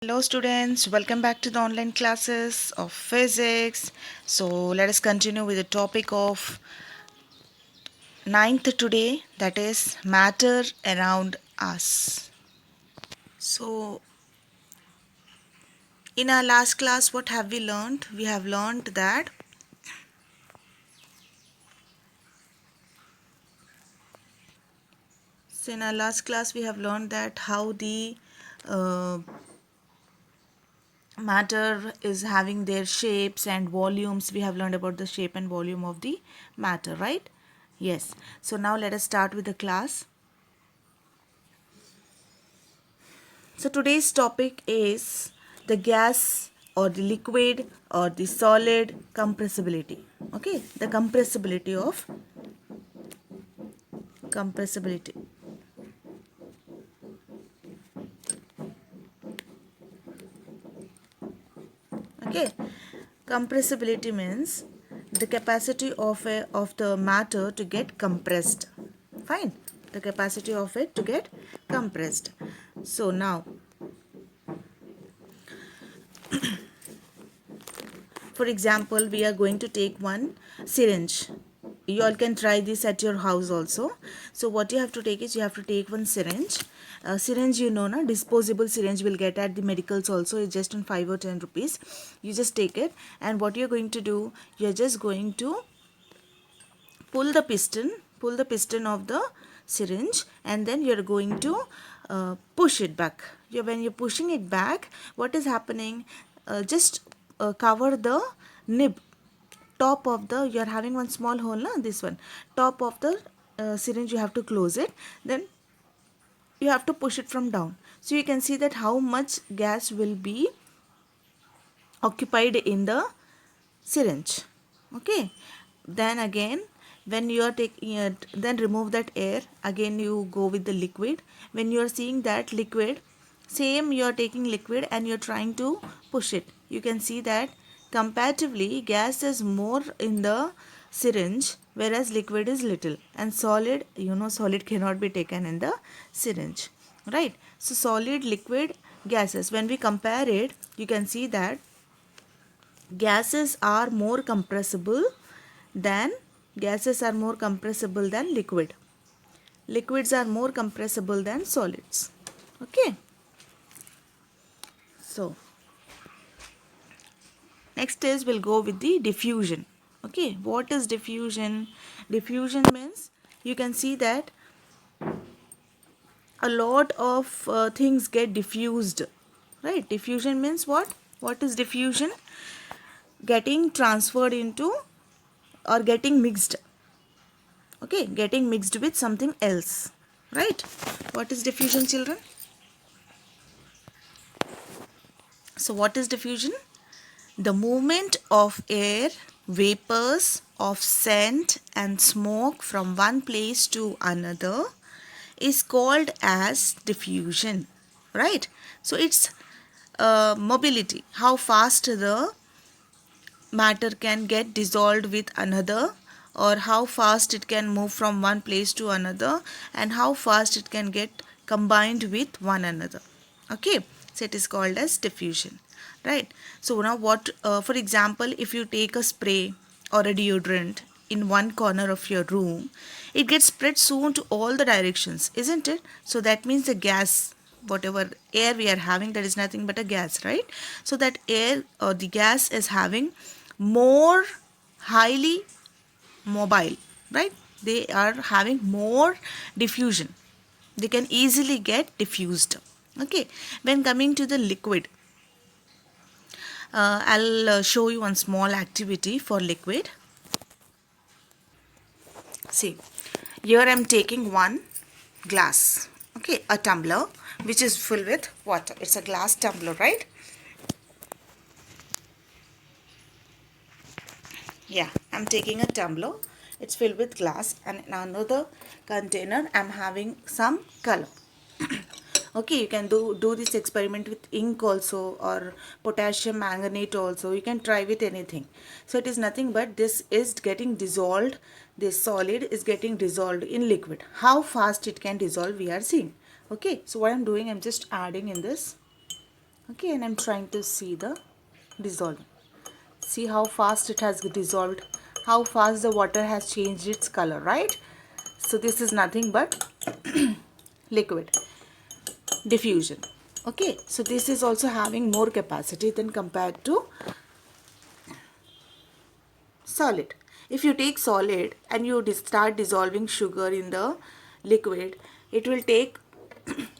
Hello students, welcome back to the online classes of physics. So let us continue with the topic of ninth today, that is matter around us. So in our last class what have we learned? We have learned that we have learned that how the uh, matter is having their shapes and volumes. We have learned about the shape and volume of the matter, right? Yes. So now let us start with the class. So today's topic is the gas or the liquid or the solid compressibility. Okay, the compressibility. Okay, compressibility means the capacity of the matter to get compressed. Fine, the capacity of it to get compressed. So now, for example, we are going to take one syringe. You all can try this at your house also. So what you have to take is you have to take one syringe. Syringe, you know, na, disposable syringe will get at the medicals also. It's just on 5 or 10 rupees. You just take it, and what you're going to do, you're just going to pull the piston of the syringe, and then you're going to push it back. When you're pushing it back, what is happening? Just cover the nib, top of the, you're having one small hole, na, this one, top of the syringe, you have to close it, then you have to push it from down. So you can see that how much gas will be occupied in the syringe. Okay, then again, when you are taking it, then remove that air, again you go with the liquid. When you are seeing that liquid, same, you are taking liquid and you are trying to push it. You can see that comparatively gas is more in the syringe, whereas liquid is little, and solid, you know, solid cannot be taken in the syringe, right? So solid, liquid, gases, when we compare it, you can see that gases are more compressible than liquid. Liquids are more compressible than solids. Okay, so next is we'll go with the diffusion. Okay, what is diffusion? Diffusion means you can see that a lot of things get diffused, right? Diffusion means what is diffusion? Getting transferred into, or getting mixed. Okay, getting mixed with something else, right? What is diffusion, children? So what is diffusion? The movement of air, vapors of scent and smoke from one place to another is called as diffusion, right? So it's mobility, how fast the matter can get dissolved with another, or how fast it can move from one place to another, and how fast it can get combined with one another. Okay, so it is called as diffusion, right? So now what, for example, if you take a spray or a deodorant in one corner of your room, it gets spread soon to all the directions, isn't it? So that means the gas, whatever air we are having, that is nothing but a gas, right? So that air or the gas is having more highly mobile, right? They are having more diffusion, they can easily get diffused. Okay, when coming to the liquid, I'll show you one small activity for liquid. See, here I'm taking one glass, okay, a tumbler which is filled with water. It's a glass tumbler, right? Yeah, I'm taking a tumbler, it's filled with glass, and in another container I'm having some color. Okay, you can do this experiment with ink also, or potassium manganate also. You can try with anything. So it is nothing but this is getting dissolved, this solid is getting dissolved in liquid. How fast it can dissolve we are seeing. Okay, so what I'm doing, I'm just adding in this. Okay, and I'm trying to see the dissolving. See how fast it has dissolved, how fast the water has changed its color, right? So this is nothing but liquid diffusion. Okay, so this is also having more capacity than compared to solid. If you take solid and you start dissolving sugar in the liquid, it will take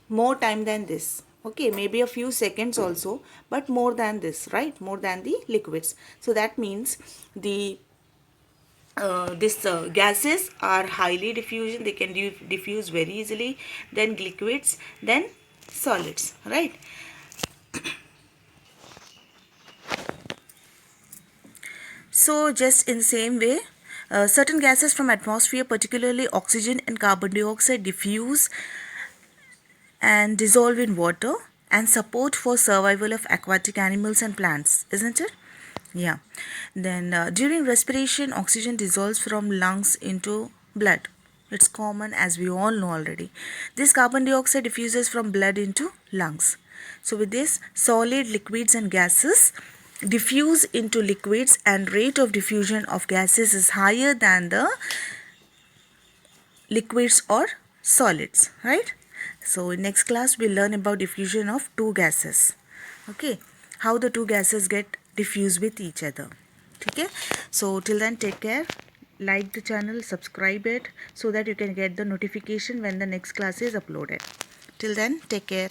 more time than this. Okay, maybe a few seconds also, but more than this, right? More than the liquids. So that means the this gases are highly diffusion. They can diffuse very easily. Then liquids, then solids, right? So just in the same way, certain gases from atmosphere, particularly oxygen and carbon dioxide, diffuse and dissolve in water and support for survival of aquatic animals and plants, isn't it? Yeah. Then during respiration, oxygen dissolves from lungs into blood. It's common, as we all know already. This carbon dioxide diffuses from blood into lungs. So with this, solid, liquids and gases diffuse into liquids, and rate of diffusion of gases is higher than the liquids or solids, right? So in next class we'll learn about diffusion of two gases. Okay, how the two gases get diffused with each other. Okay, so till then, take care, like the channel, subscribe it, so that you can get the notification when the next class is uploaded. Till then, take care.